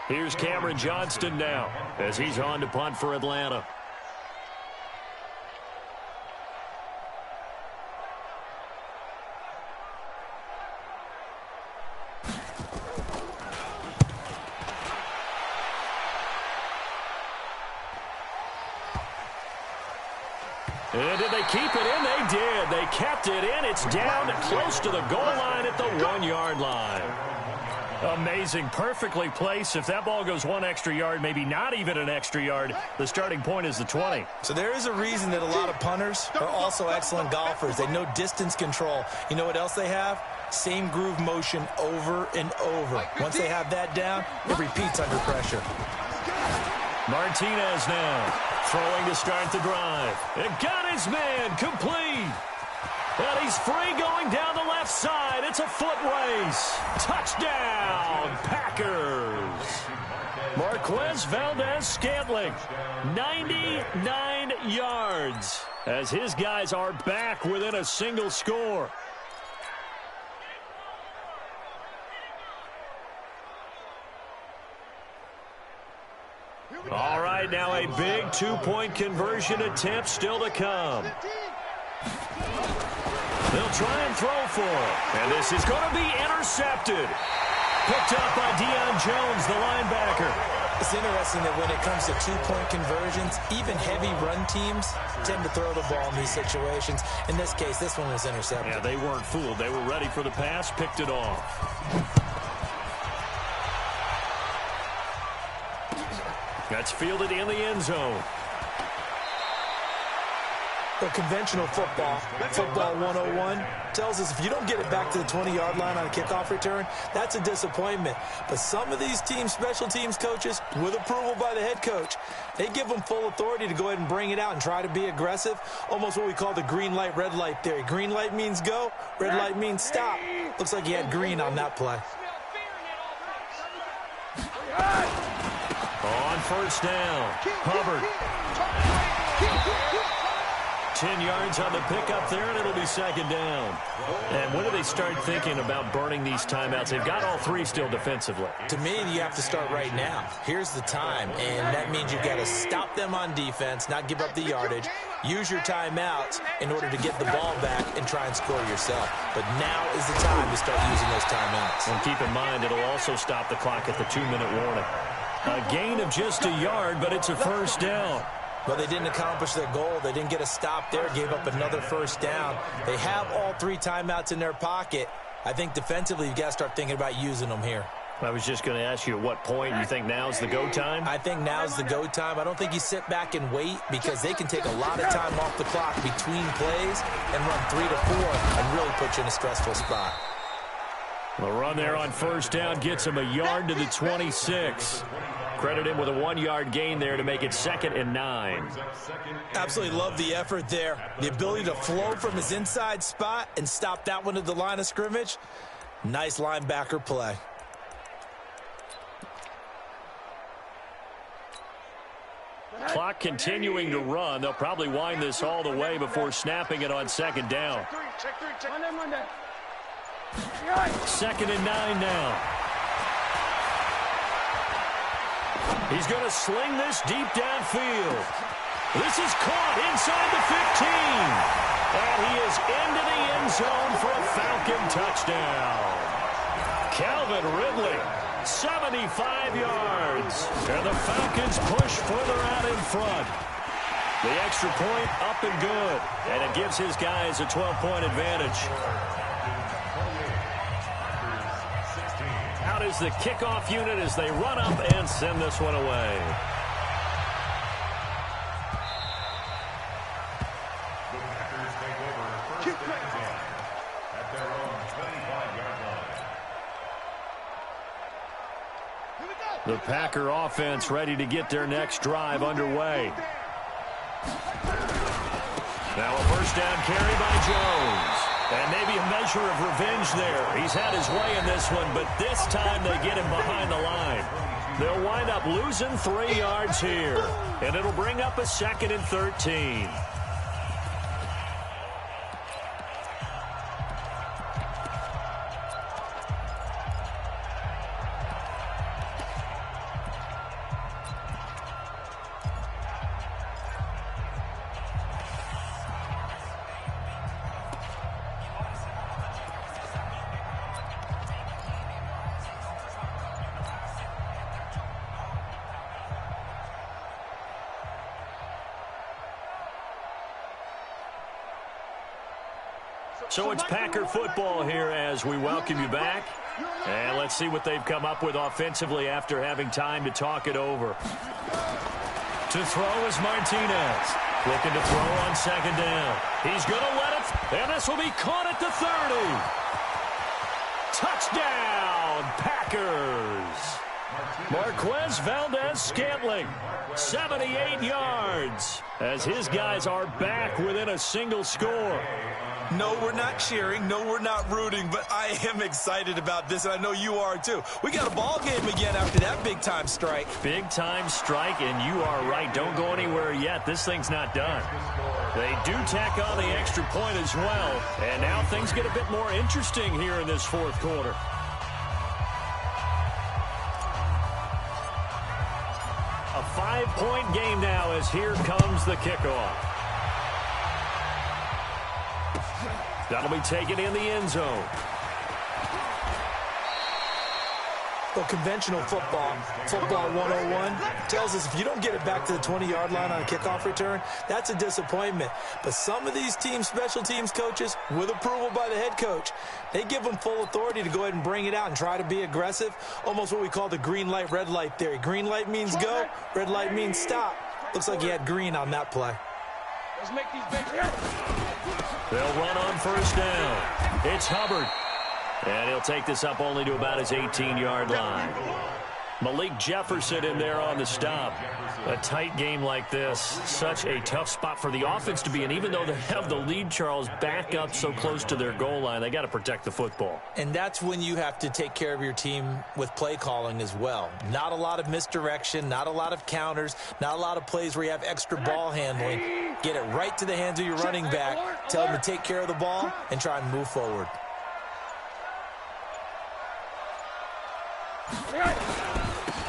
Here's Cameron Johnston now as he's on to punt for Atlanta. And did they keep it in? They did. They kept it in. It's down close to the goal line at the 1-yard line. Amazing. Perfectly placed. If that ball goes 1 extra yard, maybe not even an extra yard, the starting point is the 20. So there is a reason that a lot of punters are also excellent golfers. They know distance control. You know what else they have? Same groove motion over and over. Once they have that down, it repeats under pressure. Martinez now throwing to start the drive. And got his man complete. And he's free going down the left side. It's a foot race. Touchdown, Packers. Marquez Valdez-Scantling, 99 yards as his guys are back within a single score. All right, now a big 2-point conversion attempt still to come. They'll try and throw for it. And this is going to be intercepted. Picked up by Deion Jones, the linebacker. It's interesting that when it comes to 2-point conversions, even heavy run teams tend to throw the ball in these situations. In this case, this one was intercepted. Yeah, they weren't fooled. They were ready for the pass, picked it off. That's fielded in the end zone. The conventional football 101, tells us if you don't get it back to the 20-yard line on a kickoff return, that's a disappointment. But some of these teams, special teams coaches, with approval by the head coach, they give them full authority to go ahead and bring it out and try to be aggressive, almost what we call the green light, red light theory. Green light means go, red light means stop. Looks like he had green on that play. On first down, Hubbard. 10 yards on the pickup there, and it'll be second down. And when do they start thinking about burning these timeouts? They've got all 3 still defensively. To me, you have to start right now. Here's the time, and that means you've got to stop them on defense, not give up the yardage, use your timeouts in order to get the ball back and try and score yourself. But now is the time to start using those timeouts. And keep in mind, it'll also stop the clock at the 2-minute warning. A gain of just a yard, but it's a first down. Well, they didn't accomplish their goal. They didn't get a stop there, gave up another first down. They have all 3 timeouts in their pocket. I think defensively, you've got to start thinking about using them here. I was just going to ask you, at what point you think now's the go time? I think now's the go time. I don't think you sit back and wait, because they can take a lot of time off the clock between plays and run 3 to 4 and really put you in a stressful spot. The run there on first down gets him a yard to the 26. Credit him with a 1-yard gain there to make it 2nd and 9. Absolutely love the effort there. The ability to flow from his inside spot and stop that one at the line of scrimmage. Nice linebacker play. Clock continuing to run. They'll probably wind this all the way before snapping it on second down. Second and 9 now. He's going to sling this deep downfield. This is caught inside the 15. And he is into the end zone for a Falcon touchdown. Calvin Ridley, 75 yards. And the Falcons push further out in front. The extra point up and good. And it gives his guys a 12-point advantage. Out is the kickoff unit as they run up and send this one away. The Packers take over first and 10 at their own 25-yard line. The Packer offense ready to get their next drive underway. Now a first down carry by Jones. And maybe a measure of revenge there. He's had his way in this one, but this time they get him behind the line. They'll wind up losing 3 yards here, and it'll bring up a 2nd and 13. So it's Packer football here as we welcome you back. And let's see what they've come up with offensively after having time to talk it over. To throw is Martinez. Looking to throw on 2nd down. He's going to let it, and this will be caught at the 30. Touchdown, Packers. Marquez Valdez-Scantling, 78 yards, as his guys are back within a single score. No, we're not cheering. No, we're not rooting, but I am excited about this, and I know you are too. We got a ball game again after that big-time strike. Big-time strike, and you are right. Don't go anywhere yet. This thing's not done. They do tack on the extra point as well, and now things get a bit more interesting here in this 4th quarter. A 5-point game now as here comes the kickoff. That'll be taken in the end zone. Well, conventional football 101, tells us if you don't get it back to the 20-yard line on a kickoff return, that's a disappointment. But some of these special teams coaches, with approval by the head coach, they give them full authority to go ahead and bring it out and try to be aggressive, almost what we call the green light, red light theory. Green light means go, red light means stop. Looks like he had green on that play. Let's make these big hits. They'll run on 1st down. It's Hubbard. And he'll take this up only to about his 18-yard line. Malik Jefferson in there on the stop. A tight game like this, such a tough spot for the offense to be in. Even though they have the lead, Charles, back up so close to their goal line, they got to protect the football. And that's when you have to take care of your team with play calling as well. Not a lot of misdirection, not a lot of counters, not a lot of plays where you have extra ball handling. Get it right to the hands of your running back. Tell them to take care of the ball and try and move forward.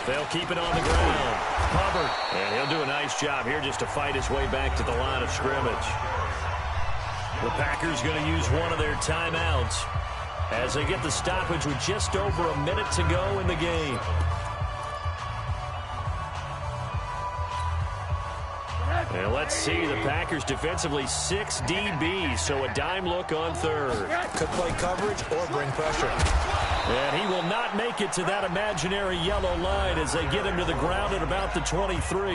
They'll keep it on the ground. Hubbard. And he'll do a nice job here just to fight his way back to the line of scrimmage. The Packers going to use one of their timeouts as they get the stoppage with just over a minute to go in the game. And let's see, the Packers defensively 6 DBs, so a dime look on 3rd. Could play coverage or bring pressure. And he will not make it to that imaginary yellow line as they get him to the ground at about the 23.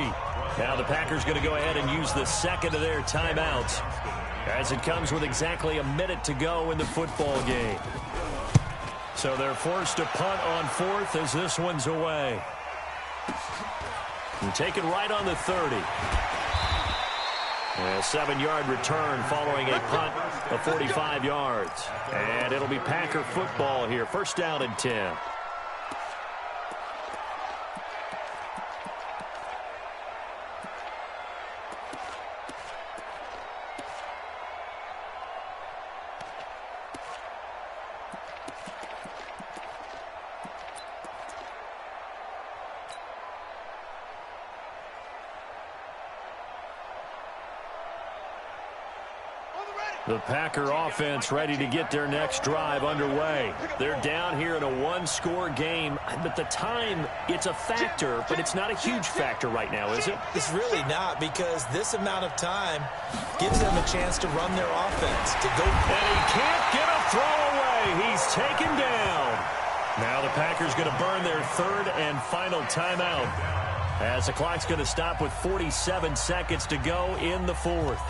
Now the Packers going to go ahead and use the 2nd of their timeouts as it comes with exactly a minute to go in the football game. So they're forced to punt on 4th as this one's away. And taken right on the 30. A 7-yard return following a punt of 45 yards. And it'll be Packer football here. 1st down and 10. The Packer offense ready to get their next drive underway. They're down here in a 1-score game, but the time, it's a factor, but it's not a huge factor right now, is it? It's really not, because this amount of time gives them a chance to run their offense, to go. And he can't get a throw away. He's taken down. Now the Packers going to burn their 3rd and final timeout as the clock's going to stop with 47 seconds to go in the 4th.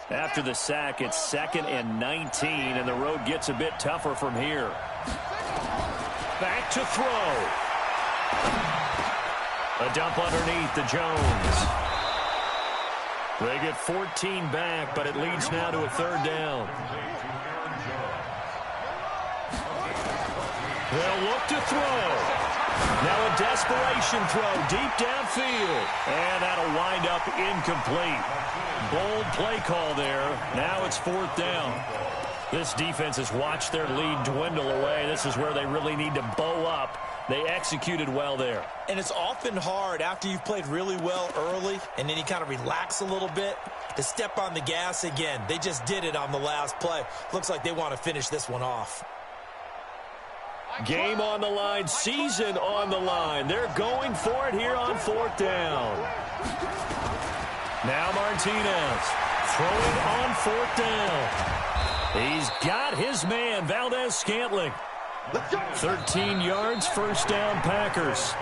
After the sack, it's 2nd and 19, and the road gets a bit tougher from here. Back to throw. A dump underneath to Jones. They get 14 back, but it leads now to a 3rd down. They'll look to throw. Now a desperation throw deep downfield. And that'll wind up incomplete. Bold play call there. Now it's 4th down. This defense has watched their lead dwindle away. This is where they really need to bow up. They executed well there. And it's often hard after you've played really well early and then you kind of relax a little bit to step on the gas again. They just did it on the last play. Looks like they want to finish this one off. Game on the line, season on the line. They're going for it here on 4th down. Now Martinez throwing on 4th down. He's got his man, Valdez-Scantling. 13 yards, 1st down Packers.